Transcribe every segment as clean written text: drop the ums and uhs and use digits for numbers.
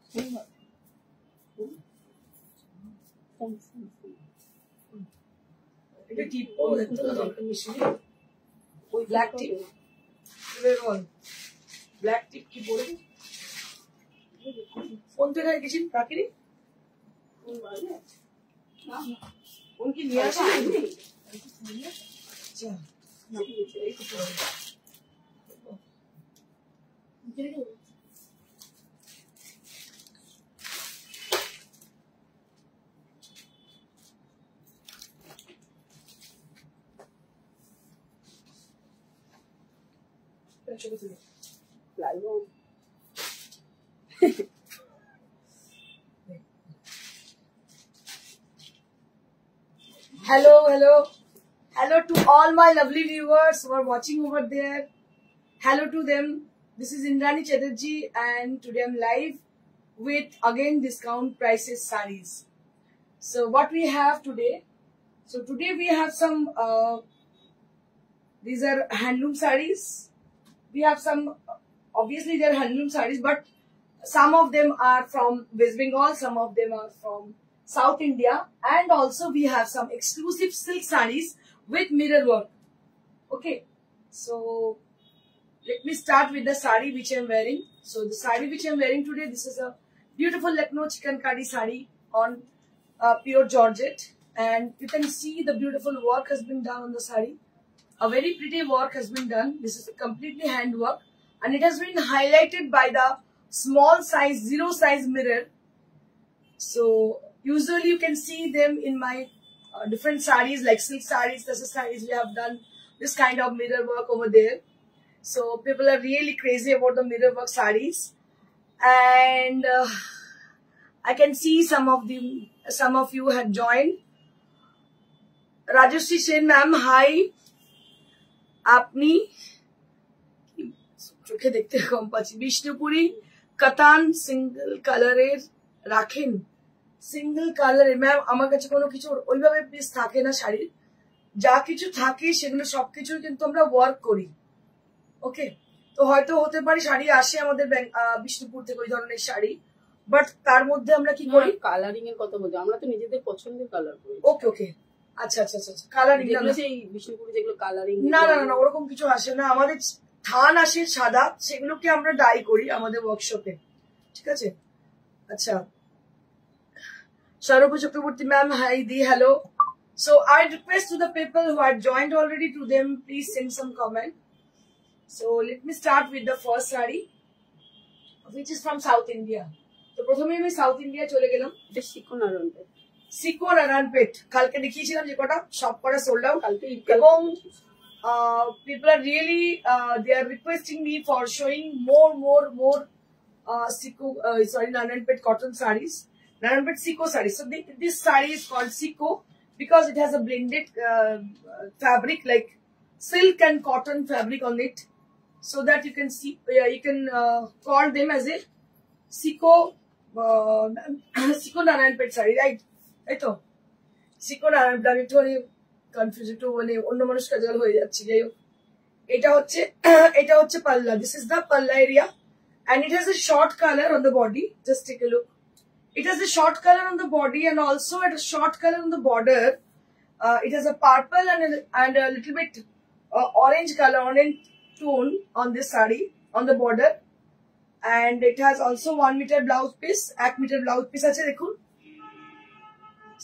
এটা টিপ ও দেখতে দরকার বেশি ওই ব্ল্যাক টিপ বল ব্ল্যাক টিপ কি বলবো ফোন থেকে গেছেন কাকিরি ফোন কি নিয়ে আসে আচ্ছা Hello to all my lovely viewers who are watching over there. Hello to them. This is Indrani Chatterjee and today I'm live with again discount prices sarees. So what we have today? So today we have some these are handloom sarees. We have some obviously they are handloom sarees, but some of them are from West Bengal, some of them are from South India, and also we have some exclusive silk sarees with mirror work. Okay, so let me start with the saree which I am wearing. So the saree which I am wearing today, this is a beautiful Lucknow chikankari saree on pure georgette, and you can see the beautiful work has been done on the saree. A very pretty work has been done. This is completely hand work, and it has been highlighted by the small size, zero size mirror. So usually you can see them in my different sarees like silk sarees, tasar sarees. We have done this kind of mirror work over there. So people are really crazy about the mirror work sarees, and I can see some of you had joined. Rajashri Sen ma'am, hi. আপনি চোখে দেখতে কম পাচ্ছি বিষ্ণুপুরি কাতান single কালারের রাখেন single কালারে ma'am আমার কাছে কোনো কিছু ওইভাবে পিস থাকে না শাড়ির যা কিছু থাকে সেগুলো সবকিছু কিন্তু আমরা ওয়ার্ক করি ওকে তো হয়তো হতে পারে শাড়ি আসে আমাদের বিষ্ণুপুর থেকে ওই ধরনের শাড়ি বাট তার মধ্যে আমরা কি করি কালারিং এর কথা বলছি আমরা তো নিজেদের পছন্দের কালার করি ওকে ওকে আচ্ছা আচ্ছা আচ্ছা কালারিং না সেই বিষ্ণুপুরে যেগুলো কালারিং না না না ওরকম কিছু আসে না আমাদের থান আসে সাদা সেগুলোকে আমরা ডাই করি আমাদের ওয়ার্কশপে ঠিক আছে আচ্ছা Sarupa Chakraborty ma'am, hi Di, hello. So I request to the people who are joined already to them, please send some comment. So let me start with the first saree, which is from South India. So প্রথমে আমি South India চলে গেলাম এটা সিকো নারায়ণপেট কালকে দেখিয়েছিলাম যে কটা সব কটা সোল্ড আউট এবং people are really they are requesting me for showing more Siko Narayanpet cotton sarees. Narayanpet Siko saree. So this saree is called Siko because it has a blended fabric like silk and cotton fabric on it, so that you can see you can call them as a Siko Narayanpet saree, right? Eto Siko Narayanpet আমি একটু confuse একটু মানে অন্য মানুষ কাজল হয়ে যাচ্ছে যাই হোক এটা হচ্ছে পাল্লা. This is the palla area and it has a short color on the body. Just take a look. It has a short color on the body and also at a short color on the border. It has a purple and a little bit orange color, orange tone on this saree on the border, and it has also 1 meter blouse piece. 1 meter blouse piece আছে দেখুন.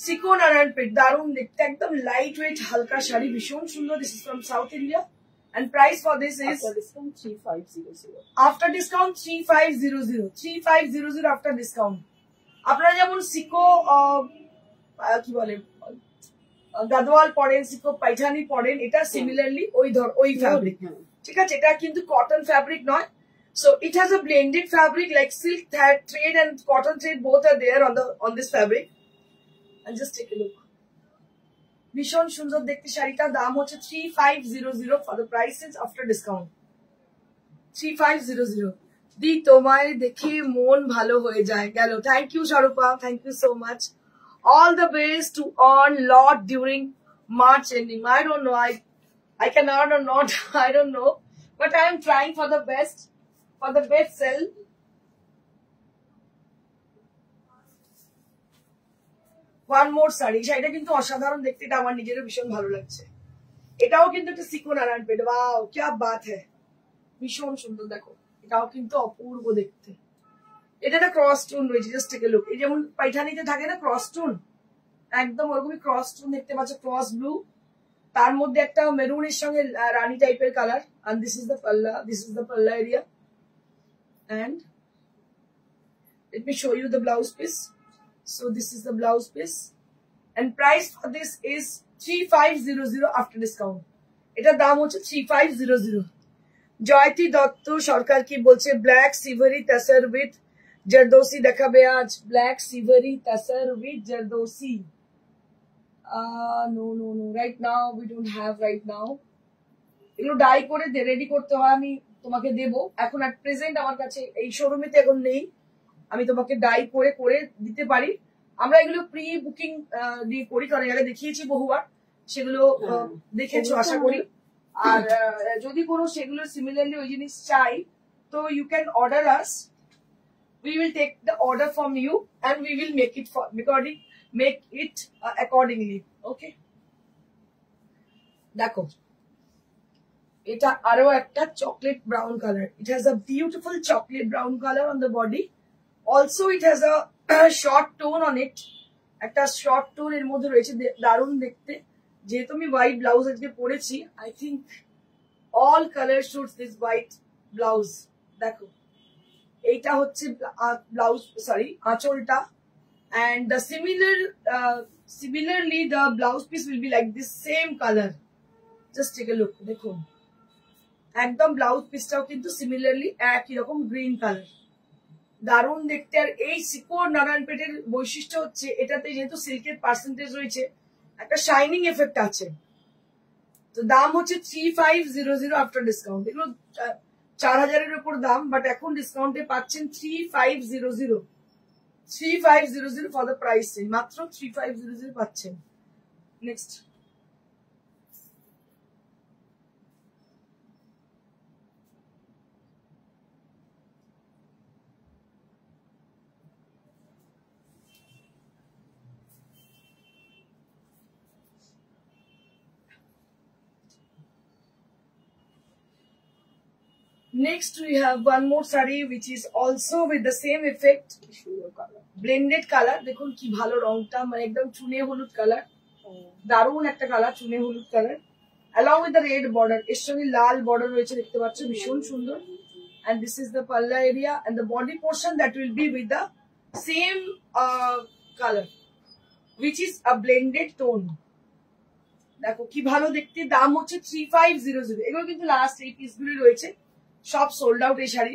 Siko Narayanpet দারুন দেখতে একদম light weight হালকা শাড়ি ভীষণ সুন্দর. This is from South India and price for this is after discount 3500. After discount 3500. 3500 after discount. আপনারা যেমন সিকো কি বলে গাদওয়াল পরেন সিকো পাইঠানি পরেন এটা সিমিলারলি ওই ফ্যাব্রিক ঠিক আছে এটা কিন্তু কটন ফ্যাব্রিক নয়. So it has a blended fabric like silk thread and cotton thread both are there on this fabric. And just take a look. ভীষণ সুন্দর দেখতে শাড়িটার দাম হচ্ছে 3500 for the prices after discount. 3500 দি তোমায় দেখে মন ভালো হয়ে যায় গেল. Thank you Sharupa, thank you so much. All the best to earn lot during March ending. I don't know, I can earn or not, I don't know, but I am trying for the best sell. One more sari, শাড়িটা কিন্তু অসাধারণ দেখতে, এটা আমার নিজেরও ভীষণ ভালো লাগছে। এটাও কিন্তু একটা সিকোয়েন্স নারায়ণ পেট, ওয়াও क्या बात है, ভীষণ সুন্দর। দেখো এটাও কিন্তু অপূর্ব দেখতে। এটা একটা ক্রস টোন রয়েছে, জাস্ট টেক এ লুক। এই যেমন পাইঠানিতে থাকে না ক্রস টোন, একদম ওরকমই ক্রস টোন দেখতে পাচ্ছ, ক্রস ব্লু, তার মধ্যে একটা মেরুনের সঙ্গে রানী টাইপের colour. and this is the palla, this is the palla area, and let me show you the blouse piece. So this is the blouse piece and price for this is 3500 after discount. এটার দাম হচ্ছে 3500। জয়তী দত্ত সরকার কি বলছে, black সিভারি tussar with zardozi দেখাবে আজ, black সিভারি tussar with zardozi. no no no, right now we don't have, right now এগুলো ডাই করে রেডি করতে হয়, আমি তোমাকে দেবো। এখন at present আমার কাছে এই শোরুমেতে এখন নেই, আমি তোমাকে ডাই করে করে দিতে পারি। আমরা এগুলো প্রি বুকিং দিয়ে করি, কারণ আগে দেখিয়েছি বহুবার, সেগুলো দেখেছো আশা করি। আর যদি কোনো সেগুলো সিমিলারলি ওই জিনিস চাই, তো you can order us, we will take the order from you and we will make it for accordingly. Okay, দেখো এটা আরো একটা chocolate brown colour, it has a beautiful chocolate brown color on the body, also it has a short tone on it, একটা short tone এর মধ্যে রয়েছে, দারুণ দেখতে। যেহেতু আমি হোয়াইট ব্লাউজ আজকে পরেছি, I think all colour suits this white blouse. দেখো এইটা হচ্ছে ব্লাউজ, সরি আঁচলটা, and the similarly the blouse piece will be like this same color, just take a look, দেখুন একদম ব্লাউজ পিসটাও কিন্তু সিমিলারলি একই রকম গ্রিন কালার, দারুণ দেখতে। আর এই সিকোর নারায়ণপেটের বৈশিষ্ট্য হচ্ছে এটাতে যেহেতু সিল্কের পার্সেন্টেজ রয়েছে, একটা শাইনিং এফেক্ট আছে। তো দাম হচ্ছে 3500 আফটার ডিসকাউন্ট। এগুলো 4000-এর উপর দাম, বাট এখন ডিসকাউন্টে পাচ্ছেন 3500, 3500 ফর দ্য প্রাইস, মাত্র 3500 পাচ্ছেন। Next Next we have one more saree which is also with the same effect, blended color, দেখুন কি ভালো রংটা, মানে একদম চুনে হলুদ কালার, দারুণ একটা কালার, চুনে হলুদ colour, along with the red border, এর সঙ্গে লাল বর্ডার রয়েছে, দেখতে পাচ্ছ ভীষণ সুন্দর। and this is the palla area and the body portion that will be with the same color which is a blended tone, দেখো কি ভালো দেখতে। দাম হচ্ছে 3500। এগুলো কিন্তু লাস্ট এই পিসগুলি রয়েছে, সব সোল্ড আউট এই শাড়ি,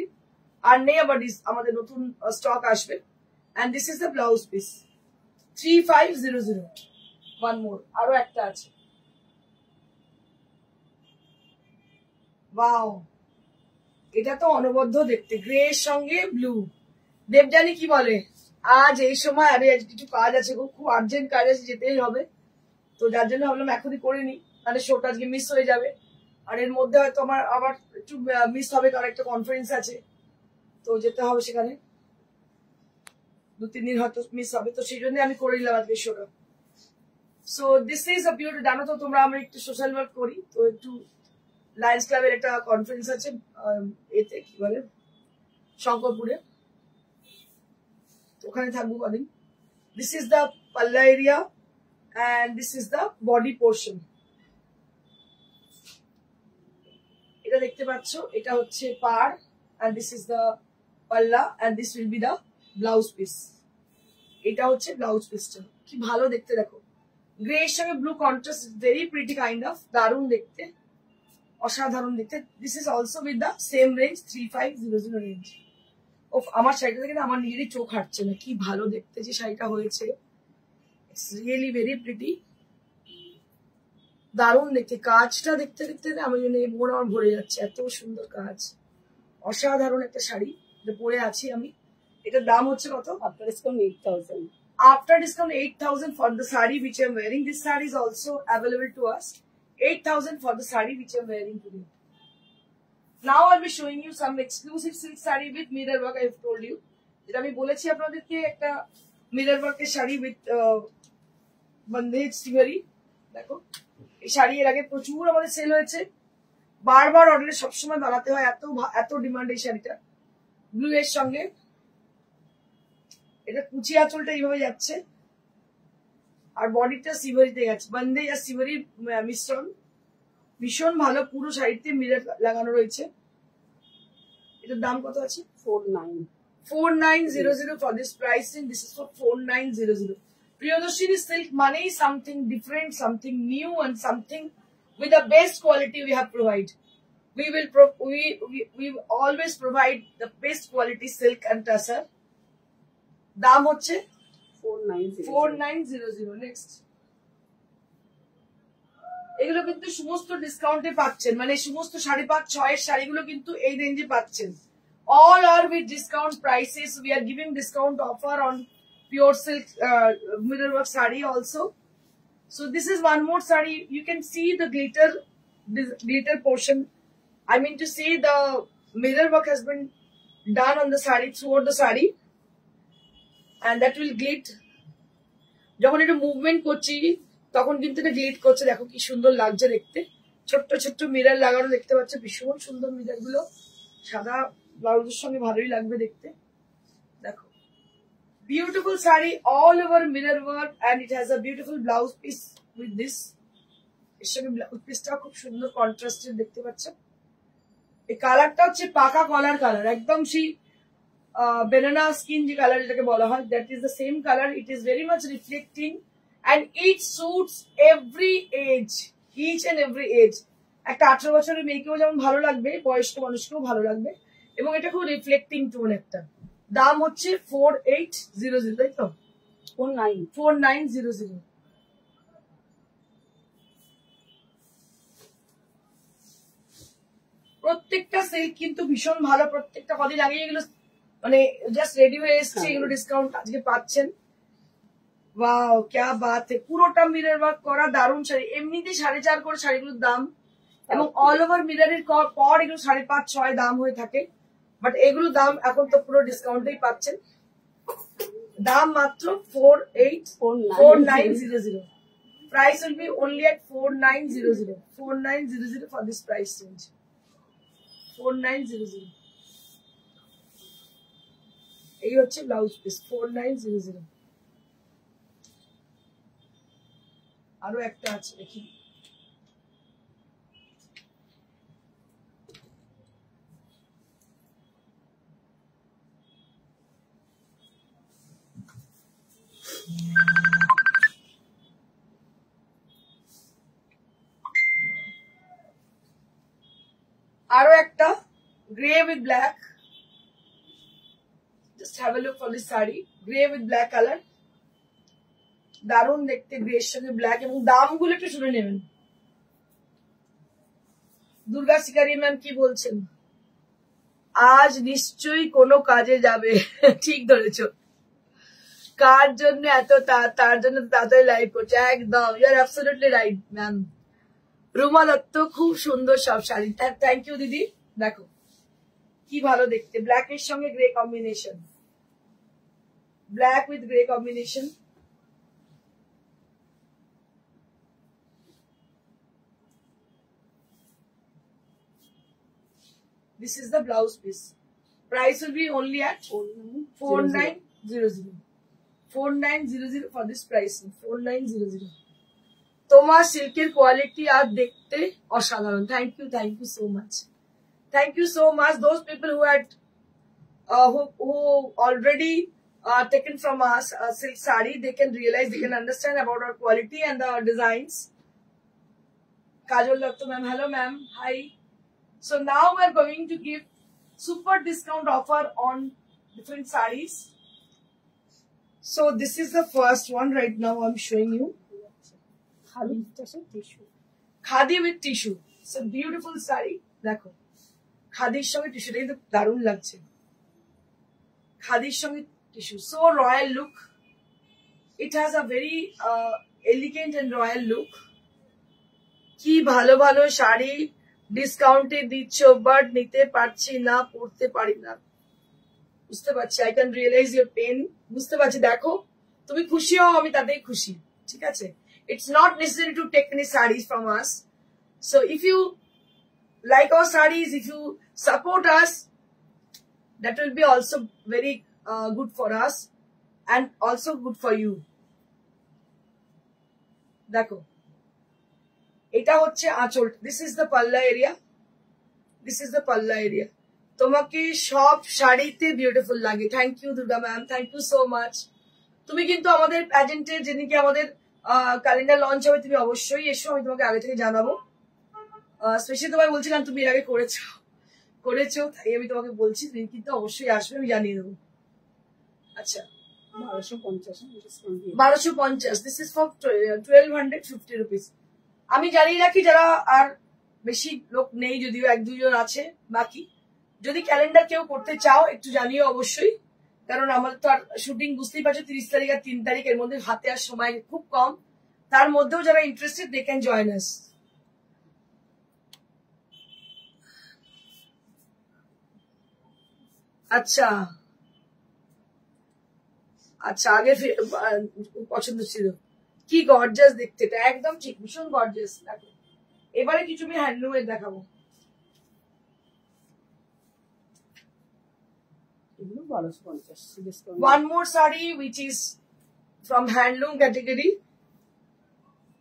আর নেই, আবার আমাদের নতুন স্টক আসবে। and this is the blouse piece, 3500। One more, আরো একটা আছে, ওয়াও এটা তো অনবদ্য দেখতে, গ্রে এর সঙ্গে ব্লু। দেবজানি কি বলে, আজ এই সময় আরে আজ কিছু কাজ আছে, খুব আর্জেন্ট কাজ আছে, যেতেই হবে, তো যার জন্য ভাবলাম এখনই করে নি, তাহলে শোটা আজকে মিস হয়ে যাবে। আর এর মধ্যে হয়তো আমার আবার একটু মিস হবে, কারণ একটা কনফারেন্স আছে, তো যেতে হবে সেখানে, 2-3 দিন হয়তো মিস হবে, তো সেই জন্য আমি করে নিলাম আজকে শোটা। So this is a beauty. জানো তো তোমরা, আমরা একটু সোশ্যাল ওয়ার্ক করি, তো একটু লায়ন্স ক্লাবের একটা কনফারেন্স আছে, এতে কি বলে শঙ্করপুরে, ওখানে থাকবো কদিন। দিস ইজ দ্য পাল্লা area and this is the body portion, এটা দেখতে পাচ্ছ, এটা হচ্ছে পাড়, and this is the palla and this will be the blouse piece, এটা হচ্ছে ব্লাউজ পিসটা, কি ভালো দেখতে। দেখো গ্রে এর সঙ্গে blue contrast, very pretty kind of, দারুণ দেখতে, অসাধারণ দেখতে। This is also with the same range, 3500 range. ও আমার শাড়িটা দেখে না আমার নিজেরই চোখ হাঁটছে না, কি ভালো দেখতে যে শাড়িটা হয়েছে, ইটস রিয়েলি ভেরি প্রিটি, দারুণ দেখতে। কাজটা দেখতে দেখতে আমার জন্য মন আমার ভরে যাচ্ছে, এত সুন্দর কাজ, অসাধারণ একটা শাড়ি যেটা পরে আছি আমি। এটার দাম হচ্ছে কত? After discount 8000। After discount 8000 for the saree which I'm wearing. This saree is also available to us. 8000 for the saree which I'm wearing today. Now I'll be showing you some exclusive silk saree with mirror work. I have told you. যেটা আমি বলেছি আপনাদেরকে, একটা mirror ওয়ার্কের sari with bandage সিভারি। দেখো এই শাড়ি এর আগে প্রচুর আমাদের সেল হয়েছে, বারবার অর্ডারে সবসময় বানাতে হয়, এত ডিমান্ড এই শাড়িটা। ব্লু এর সঙ্গে এটা কুচি আঁচলটা এইভাবে যাচ্ছে, আর বডিটা সিভারিতে গেছে, বন্দেজ আর সিভারির মিশ্রণ, ভীষণ ভালো। পুরো শাড়িতে মিরর লাগানো রয়েছে। এটার দাম কত আছে? 4900 for this pricing. This is for 4900. Priyadarshini silk money, something different, something new, and something with the best quality we have provide. We always provide the best quality silk and tussar. দাম হচ্ছে 4900. Next, এগুলো কিন্তু সমস্ত ডিসকাউন্টে পাচ্ছেন, মানে সমস্ত 5.5-6 এর শাড়িগুলো কিন্তু এই রেঞ্জে পাচ্ছেন। All are with discount prices. We are giving discount offer on pure silk mirror work saree also. So this is one more saree. You can see the glitter portion. I mean to say the mirror work has been done on the saree, throughout the saree, and that will glit. যখন এটা movement করছি তখন কিন্তু এটা গ্লিট করছে। দেখো কি সুন্দর লাগছে দেখতে, ছোট্ট ছোট্ট মিরর লাগানো দেখতে পাচ্ছ, ভীষণ সুন্দর মিরর গুলো। সাদা ব্লাউজের সঙ্গে ভালোই লাগবে দেখতে। দেখো beautiful sari, all over mirror work, and it has a beautiful blouse piece with this. এর সঙ্গে ব্লাউজ পিসটা খুব সুন্দর কন্ট্রাস্টেড দেখতে পাচ্ছ। এই কালারটা হচ্ছে পাকা কলার কালার, একদম সেই banana skin যে কালার যেটাকে বলা হয়, that is the same colour. It is very much reflecting and it suits every age, each and every age. একটা 18 বছরের মেয়েকেও যেমন ভালো লাগবে, বয়স্ক মানুষকেও ভালো লাগবে, এবং এটা খুব রিফ্লেক্টিং টোন একটা। দাম হচ্ছে 4800, তাই তো? 4900। প্রত্যেকটা সিল্ক কিন্তু ভীষণ ভালো, প্রত্যেকটা কদিন আগে এগুলো মানে জাস্ট রেডি হয়ে এসছে, এগুলো ডিসকাউন্ট আজকে পাচ্ছেন। ওয়াও ক্যা বাত है, পুরোটা মিরর ওয়ার্ক করা দারুণ শাড়ি। এমনিতে 4.5 করে শাড়িগুলোর দাম, এবং অল ওভার মিররের পর এগুলো 5.5-6 দাম হয়ে থাকে, বাট এগুলো দাম এখন তো পুরো ডিসকাউন্টেই পাচ্ছেন। দাম মাত্র 4900। Price will be only at 4900। 4900 for this price range. 4900। এই হচ্ছে ব্লাউজ পিস 4900। আরো একটা আছে দেখি, আরো একটা grey with black. Just have a look for this sari, grey with black colour, দারুণ দেখতে গ্রের সঙ্গে ব্ল্যাক। এবং দামগুলো একটু শুনে নেবেন। দুর্গা শিকারি ম্যাম কি বলছেন? আজ নিশ্চয়ই কোনো কাজে যাবে। ঠিক ধরেছ, কার জন্য এত তার জন্য তাড়াতাড়ি লাইভ করছে, একদম you are absolutely right ma'am. Ruma Dutta, খুব সুন্দর সব শাড়ি, থ্যাংক ইউ দিদি। দেখো কি ভালো দেখতে, ব্ল্যাক এর সঙ্গে grey combination, black with grey combination. This is the blouse piece. Price will be only at 4900. 4900 for this price. 4900. তোমার সিল্কের কোয়ালিটি আর দেখতে অসাধারণ। Thank you so much, thank you so much. Those people who had who already taken from us a silk sari, they can realize, they can understand about our quality and the designs. Kajol Latto ma'am, hello ma'am, hi. So now we are going to give super discount offer on different sarees. So this is the first one right now I'm showing you. Khadi with tissue. It's a beautiful saree. Dekho. Khadi's সঙ্গে টিস্যুটা কিন্তু দারুণ লাগছে। Khadi's সঙ্গে tissue. So royal look. It has a very elegant and royal look. কি ভালো ভালো শাড়ি ডিসকাউন্টে দিচ্ছ, বাট নিতে পারছি না, পড়তে পারি না। বুঝতে পারছি, I can realise your pain, বুঝতে পারছি। দেখো তুমি খুশি হও, আমি তাতেই খুশি। ঠিক আছে? It's not necessary to take any sarees from us. So if you like our sarees, if you support us, that will be also very good for us and also good for you. দেখো, এটা হচ্ছে আঁচল। This is the palla area. This is the palla area. তোমাকে সব শাড়িতে beautiful লাগে। Thank you Durga ma'am, thank you so much. তুমি কিন্তু আমাদের প্যাজেন্টের যেদিনকে আমাদের ক্যালেন্ডার লঞ্চ হবে, তুমি অবশ্যই এসো, আমি তোমাকে আগে থেকে জানাবো। স্পেশালি তোমায় বলছিলাম তুমি এর আগে করেছো, তাই আমি তোমাকে বলছি তুমি কিন্তু অবশ্যই আসবে, আমি জানিয়ে দেবো। আচ্ছা, 1250, দিস ইজ ফর 1250 রুপিস। আমি জানিয়ে রাখি, যারা আর বেশি লোক নেই, যদিও 1-2 জন আছে বাকি, যদি ক্যালেন্ডার কেউ করতে চাও একটু জানিও অবশ্যই, কারণ আমাদের তো আর শুটিং বুঝতেই পারছো 30 তারিখ আর 3 তারিখ, এর মধ্যে হাতে আর সময় খুব কম। তার মধ্যেও যারা interested they can join us. আচ্ছা আচ্ছা, আগে পছন্দ ছিল। কি গর্জাস দেখতে, এটা একদম ঠিক, ভীষণ গর্জাস। দেখো, এবারে কিছু আমি হ্যান্ডলুমের দেখাবো। One more saree which is from handloom category.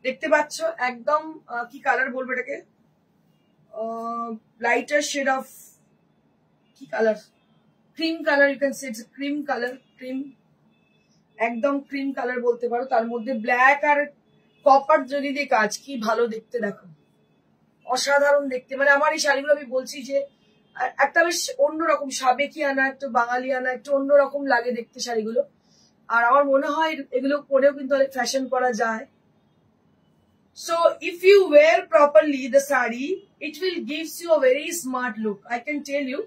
দেখতে পাচ্ছ একদম কি কালার বলবো এটাকে, লাইটার শেড অফ কি colour, cream colour, you can say it's cream colour, cream, একদম ক্রিম কালার বলতে পারো। তার মধ্যে ব্ল্যাক আর কপার জরি দিয়ে কাজ, কি ভালো দেখতে, দেখো অসাধারণ দেখতে। মানে আমার এই শাড়িগুলো আমি বলছি যে একটা বেশ অন্যরকম সাবেকি আনা, একটু বাঙালি আনা, একটু অন্যরকম লাগে দেখতে শাড়িগুলো। আর আমার মনে হয় এগুলো পরেও কিন্তু অনেক ফ্যাশন করা যায়। So if you wear properly the saree, it will gives you a very smart look, I can tell you.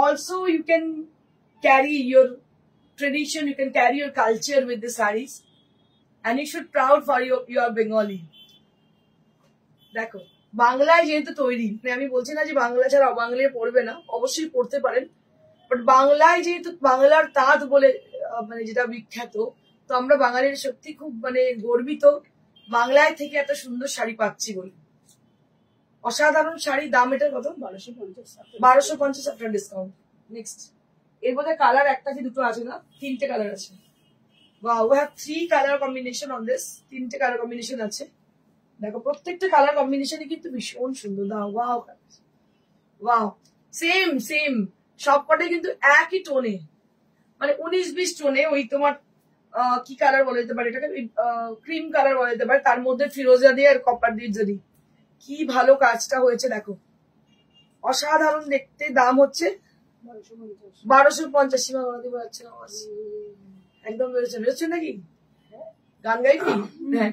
Also you can carry your tradition, you can carry your culture with the sarees, and you should proud for your Bengali. দেখো, বাংলায় যেহেতু তৈরি, আমি বলছি না যে বাংলা ছাড়া অবাঙালি পড়বে না, অবশ্যই পড়তে পারেন, বাট বাংলায় যেহেতু বাংলার তাঁত বলে মানে যেটা বিখ্যাত, তো আমরা বাঙালির সত্যি খুব মানে গর্বিত বাংলায় থেকে এত সুন্দর শাড়ি পাচ্ছি বলে। অসাধারণ শাড়ি। দাম এটার কত? 1250 আফটার ডিসকাউন্ট। নেক্সট, এর মধ্যে কালার একটা কি দুটো আছে না, 3টে কালার আছে। Wow, we have 3 colour combination on this. 3টে কালার কম্বিনেশন আছে। দেখো, প্রত্যেকটা কালার কম্বিনেশনই কিন্তু ভীষণ সুন্দর। দাও, ওয়াও ওয়াও, সেম সেম সবকটাই কিন্তু একই টোনে, মানে 19-20 টোনে। ওই তোমার কি কালার বলা যেতে পারে এটাকে, ক্রিম কালার বলা যেতে পারে, তার মধ্যে ফিরোজা দিয়ে আর কপার দিয়ে জরি, কি ভালো কাজটা হয়েছে দেখো, অসাধারণ দেখতে। দাম হচ্ছে 1250। সীমা গলাতে পারছে না, একদম বেরোচ্ছে নাকি, গান গাইবি? হ্যাঁ,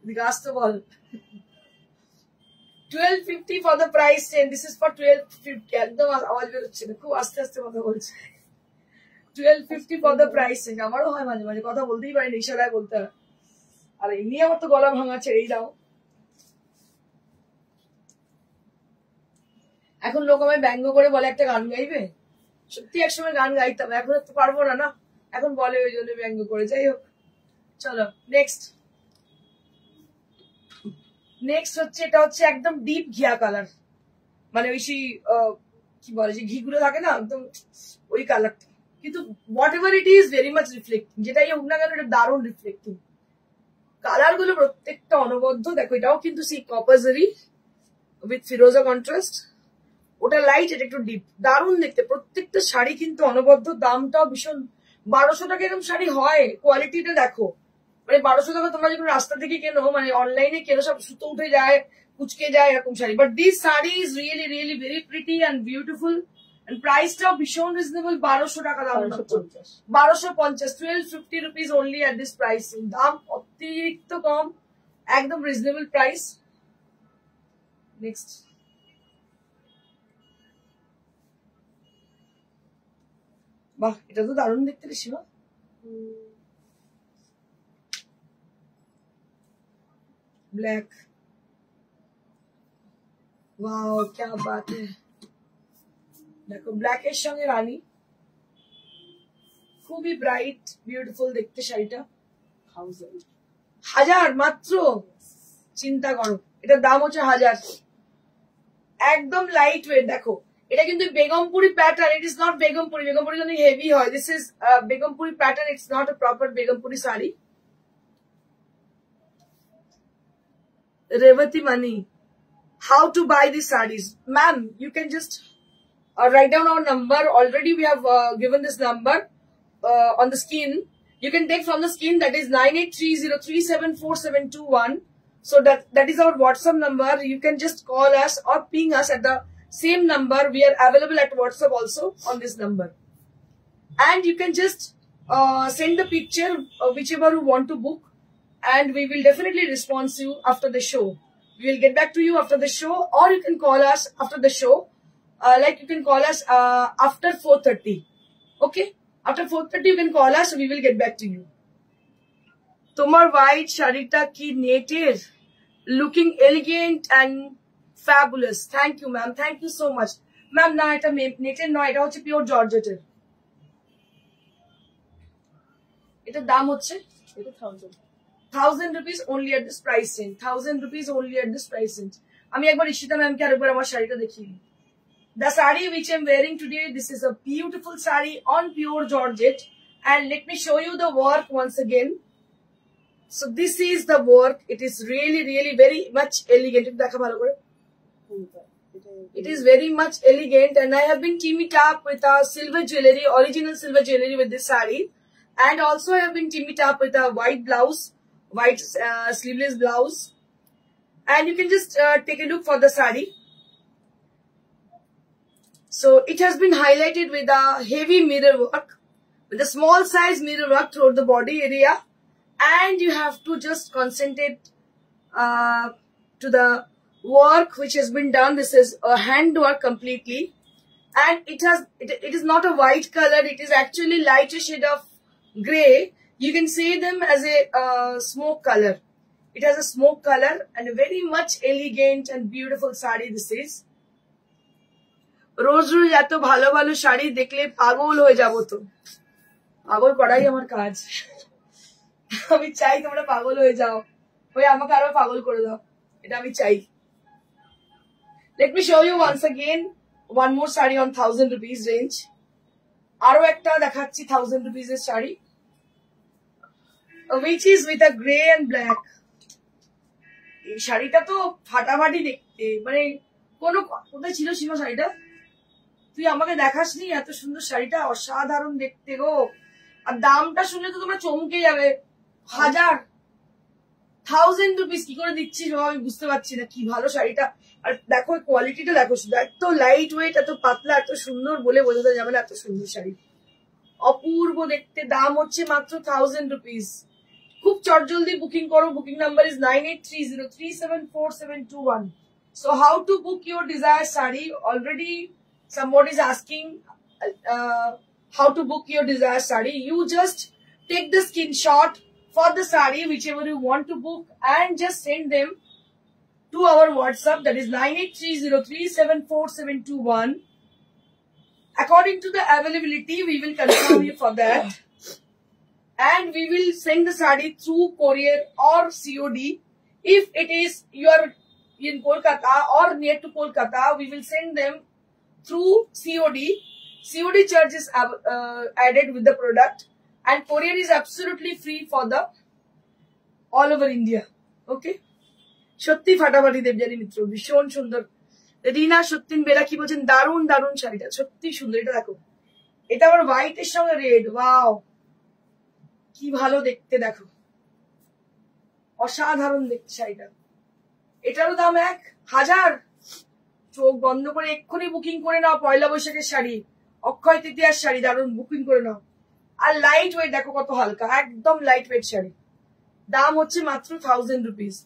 গাছ তো বল। 1250 for the price change. This is for 1250. একদম আওয়াজ বেরোচ্ছে না, খুব আস্তে আস্তে কথা বলছে। 1250 for the price change. আমারও হয় মাঝে মাঝে, কথা বলতেই পারি না, ইশারায় বলতে হয়। আর এমনি আমার তো গলা ভাঙা, ছেড়েই দাও। এখন লোক আমায় ব্যঙ্গ করে বলে একটা গান গাইবে, সত্যি একসময় গান গাইতাম, এখন তো পারবো না না, এখন বলে ওই জন্য ব্যঙ্গ করে। যাই হোক, চলো নেক্সট। নেক্সট হচ্ছে, এটা হচ্ছে একদম ডিপ ঘিয়া কালার, মানে ওই সেই কি বলে যে ঘিগুলো থাকে না, একদম ওই কালারটা, কিন্তু what ever it is very much reflecting. যেটাই হোক না কেন, এটা দারুণ রিফ্লেক্টিং। কালার গুলো প্রত্যেকটা অনবদ্য। দেখো, এটাও কিন্তু সেই কপার জারি উইথ ফিরোজা কন্ট্রাস্ট, ওটা লাইট, এটা একটু ডিপ, দারুণ দেখতে। প্রত্যেকটা শাড়ি কিন্তু অনবদ্য। দামটাও ভীষণ, 1200 টাকা এরকম শাড়ি হয়, কোয়ালিটিটা দেখো। মানে 1200 টাকা তোমরা যখন রাস্তা থেকে কেনো, মানে অনলাইনে কেনো, সব সুতো উঠে যায়, কুচকে যায় এরকম sari, but this sari is really really very pretty and beautiful, and প্রাইসটাও ভীষণ রিজনেবল। 1200 টাকা দাম, 1250, 1250 rupees only at this price. দাম অতিরিক্ত কম, একদম রিজনেবল প্রাইস। নেক্সট, বাহ, এটা তো দারুণ দেখতে রে শিবা। ব্ল্যাক, ওয়াও क्या बात है। দেখো, ব্ল্যাকের সঙ্গে রানী, খুবই ব্রাইট বিউটিফুল দেখতে শাড়িটা। 1000 1000 মাত্র, চিন্তা করো, এটার দাম হচ্ছে 1000। একদম লাইট ওয়েট। দেখো এটা কিন্তু Begumpuri pattern, it is not Begumpuri. Begumpuri কিন্তু হেভি হয়, this is Begumpuri pattern, it's not a proper Begumpuri sari. Revati Mani, how to buy these sarees? Ma'am, you can just write down our number. Already we have given this number on the screen. You can take from the screen, that is 9830374721. So that is our WhatsApp number. You can just call us or ping us at the same number. We are available at WhatsApp also on this number. And you can just send the picture whichever you want to book, and we will definitely respond to you after the show. We will get back to you after the show, or you can call us after the show. Like you can call us after 4:30. Okay? After 4:30 you can call us, we will get back to you. Tomar white sharita ki native, looking elegant and fabulous. Thank you ma'am, thank you so much. Ma'am, na eta native no, eta hocche pure georgette er. Eta dam hocche এটা 1000। 1000 rupees only at this price range. 1000 rupees only at this price range. আমি একবার ইশিতা ম্যামকে আরেকবার আমার শাড়িটা দেখিয়ে দিই। The saree which I'm wearing today, this is a beautiful saree on pure georgette, and let me show you the work once again. So this is the work. It is really very much elegant. দেখা ভালো করে। It is very much elegant, and I have been teamed up with a silver jewelry, original silver jewelry with this saree, and also I have been teamed up with a white blouse, white sleeveless blouse, and you can just take a look for the saree. So it has been highlighted with a heavy mirror work, with a small size mirror work throughout the body area, and you have to just concentrate to the work which has been done. This is a hand work completely, and it is not a white color, it is actually lighter shade of gray. You can see them as a smoke color. It has a smoke color and a very much elegant and beautiful saree this is. রোজ রোজ এত ভালো ভালো শাড়ি দেখলে পাগল হয়ে যাবো, তো পাগল করাই আমার কাজ। আমি চাই তোমরা পাগল হয়ে যাও, ওই আমাকে আরো পাগল করে দাও, এটা আমি চাই। Let me show you once again one more saree on 1000 rupees range. আরো একটা দেখাচ্ছি 1000 rupees এর sari, which is with a grey and black. এই শাড়িটা তো ফাটাফাটি দেখতে, মানে কোথায় ছিল শাড়িটা? তুই আমাকে দেখাসনি? এত সুন্দর শাড়িটা, অসাধারণ দেখতে গো। আর দামটা শুনলে তো তোমরা চমকে যাবে। 1000 rupees কি করে দিচ্ছিস আমি বুঝতে পারছি না। কি ভালো শাড়িটা, আর দেখো কোয়ালিটিটা দেখো, এত লাইট ওয়েট, এত পাতলা, এত সুন্দর, বলে বোঝাতে যাবে না এত সুন্দর শাড়ি। অপূর্ব দেখতে। দাম হচ্ছে মাত্র 1000 rupees। খুব চটজলদি বুকিং করো। Booking number is 9830374721. So how to book your desired saree? Already somebody is asking how to book your desired saree. You just take the screenshot for the saree whichever you want to book and just send them to our WhatsApp, that is 9830374721. According to the availability, we will confirm you for that, and we will send the saree through courier or COD. If it is you are in Kolkata or near to Kolkata, we will send them through COD. COD charge is added with the product, and courier is absolutely free for the all over India. Okay? সত্যি ফাটাফাটি দেবযানী মিত্র, ভীষণ সুন্দর। রিনা সত্যিন বেলা কি বলছেন? দারুণ দারুণ শাড়িটা, সত্যি সুন্দর। এটা দেখো, এটা আবার হোয়াইট এর সঙ্গে রেড, ওয়াও কি ভালো দেখতে, দেখো অসাধারণ দেখতে শাড়িটা। এটারও দাম 1000। চোখ বন্ধ করে এক্ষুনি বুকিং করে নাও। পয়লা বৈশাখের শাড়ি, অক্ষয় তৃতীয়ার শাড়ি, দারুণ বুকিং করে নাও। আর লাইট ওয়েট দেখো কত হালকা, একদম লাইট ওয়েট শাড়ি। দাম হচ্ছে মাত্র 1000 rupees।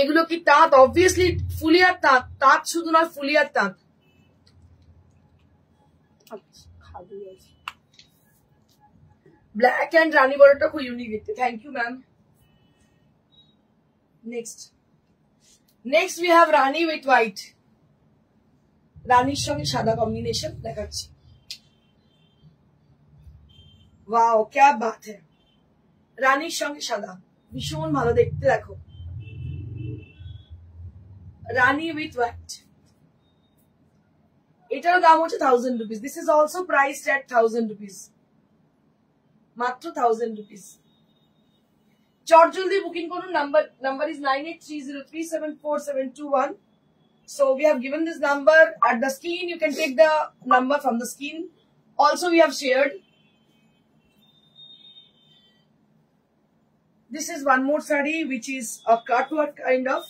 এগুলো কি তাঁত? অবভিয়াসলি ফুলিয়ার তাঁত। তাঁত শুধু নয়, ফুলিয়ার তাঁত। ব্ল্যাক অ্যান্ড রানী বড়টা খুব ইউনিক দেখতে। Thank you ma'am. Next we have Rani with white. রানীর সঙ্গে সাদা কম্বিনেশন দেখাচ্ছি। ওয়াও, क्या बात है। রানীর সঙ্গে সাদা, ভীষণ ভালো দেখতে। দেখো রানী উইথ হোয়াইট, এটারও দাম হচ্ছে 1000 rupees. This is also priced at 1000 rupees, মাত্র 1000 রুপিস। চট জলদি বুকিং করুন। Number is 9830374721. So we have given this number at the screen. You can take the number from the screen. Also we have shared. This is one more saree which is a cutwork kind of,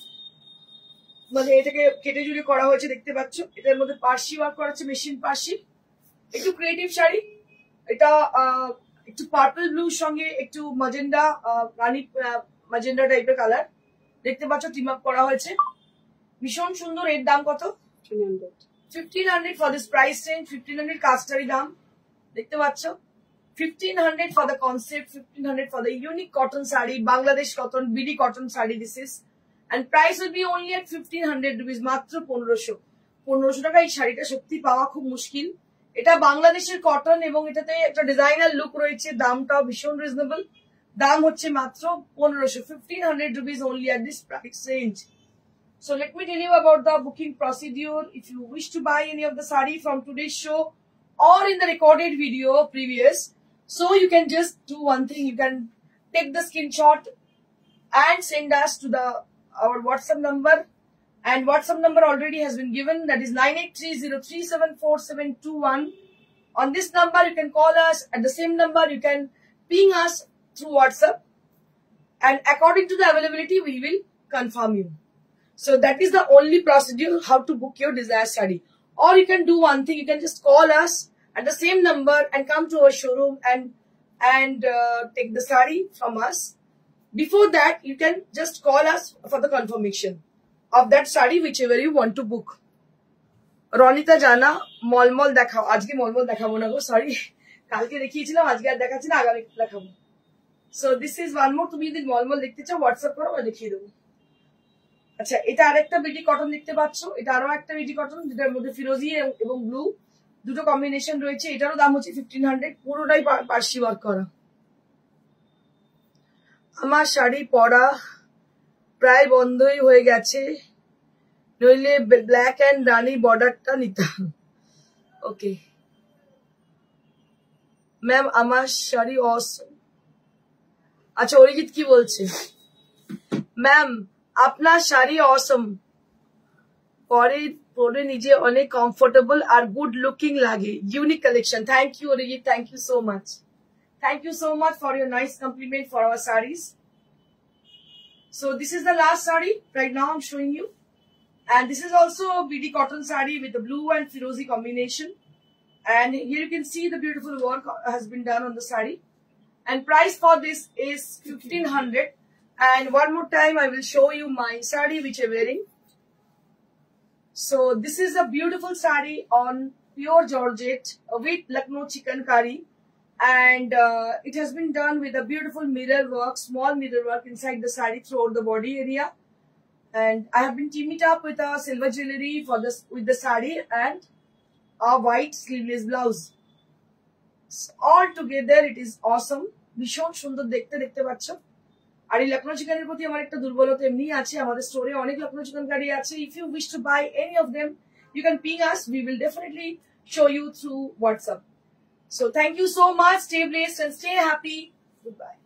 মানে এটাকে কেটে জুড়ে করা হয়েছে দেখতে পাচ্ছ। এটার মধ্যে পার্সি ওয়ার্ক করা হচ্ছে, মেশিন পার্সি। একটু ক্রিয়েটিভ শাড়ি এটা, একটু পার্পল ব্লুর সঙ্গে একটু ম্যাজেন্ডা, রানী ম্যাজেন্ডা টাইপের কালার দেখতে পাচ্ছ, টিম আপ করা হয়েছে, ভীষণ সুন্দর। এর দাম কত? 1500 ফর দিস প্রাইস রেঞ্জ। 1500 কাস্টারি দাম দেখতে পাচ্ছ। 1500 for the concept, 1500 for the unique cotton saree, Bangladesh cotton, BD cotton saree this is, and price will be only at 1500 rupees, মাত্র 1500। 1500 টাকা এই শাড়িটা সত্যি পাওয়া খুব মুশকিল। এটা বাংলাদেশের কটন এবং এটাতে একটা ডিজাইনার লুক রয়েছে, দামটাও ভীষণ রিজনেবল। দাম হচ্ছে মাত্র 1500, 1500 rupees only at this price range. So let me tell you about the booking procedure. If you wish to buy any of the saree from today's show or in the recorded video previous, so you can just do one thing. You can take the screenshot and send us to our WhatsApp number. And WhatsApp number already has been given. That is 9830374721. On this number, you can call us. At the same number, you can ping us through WhatsApp. And according to the availability, we will confirm you. So that is the only procedure how to book your desired saree. Or you can do one thing. You can just call us at the same number and come to our showroom and take the saree from us. Before that, you can just call us for the confirmation of that saree whichever you want to book. Ronita Jana, মলমল দেখাও। আজকে মলমল দেখাবো না গো, sorry, কালকে দেখিয়েছিলাম, আজকে আর দেখাচ্ছি না, আগামী দেখাবো। So this is one more. তুমি যদি মলমল দেখতে চাও হোয়াটসঅ্যাপ করো, আমি দেখিয়ে দেবো। আচ্ছা, এটা আরেকটা বিডি কটন দেখতে পাচ্ছ, এটা আরো একটা বিডি কটন যেটার মধ্যে ফিরোজি এবং ব্লু দুটো কম্বিনেশন রয়েছে। এটারও দাম হচ্ছে 1500, পুরোটাই পার্সি ওয়ার্ক করা। আমার শাড়ি পরা প্রায় বন্ধই হয়ে গেছে, নইলে ব্ল্যাক এন্ড রানী বর্ডারটা নিতাম। ওকে ম্যাম, আমার শাড়ি অসম। আচ্ছা, অরিজিৎ কি বলছে? ম্যাম, আপনার শাড়ি অসম, পরে নিজে অনেক কমফোর্টেবল আর গুড লুকিং লাগে, unique collection. Thank you Arijit, thank you so much. Thank you so much for your nice compliment for our sarees. So this is the last saree right now I'm showing you, and this is also a BD cotton saree with the blue and firozi combination. And here you can see the beautiful work has been done on the saree. And price for this is 1500. And one more time I will show you my saree which I'm wearing. So this is a beautiful saree on pure georgette with Lucknow chikankari. And it has been done with a beautiful mirror work, small mirror work inside the saree throughout the body area. And I have been teamed it up with a silver jewelry with the saree and a white sleeveless blouse. So all together it is awesome. ভীষণ সুন্দর দেখতে পাচ্ছ। আর এই লখনৌ চিকেনের প্রতি আমার একটা দুর্বলতা এমনি আছে, আমাদের স্টোরে অনেক লখনৌ চিকেন কারি আছে। If you wish to buy any of them, you can ping us. We will definitely show you through WhatsApp. So thank you so much. Stay blessed and stay happy. Goodbye.